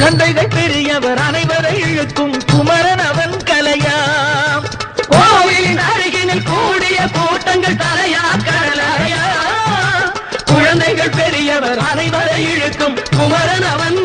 குழந்தைகள் பெரியவர் அனைவரை இழுக்கும் குமரன் அவன் கலையாம். கோவிலின் அருகினில் கூடிய கூட்டங்கள் தலையா கடலையா, குழந்தைகள் பெரியவர் அனைவரை இழுக்கும் குமரன் அவன்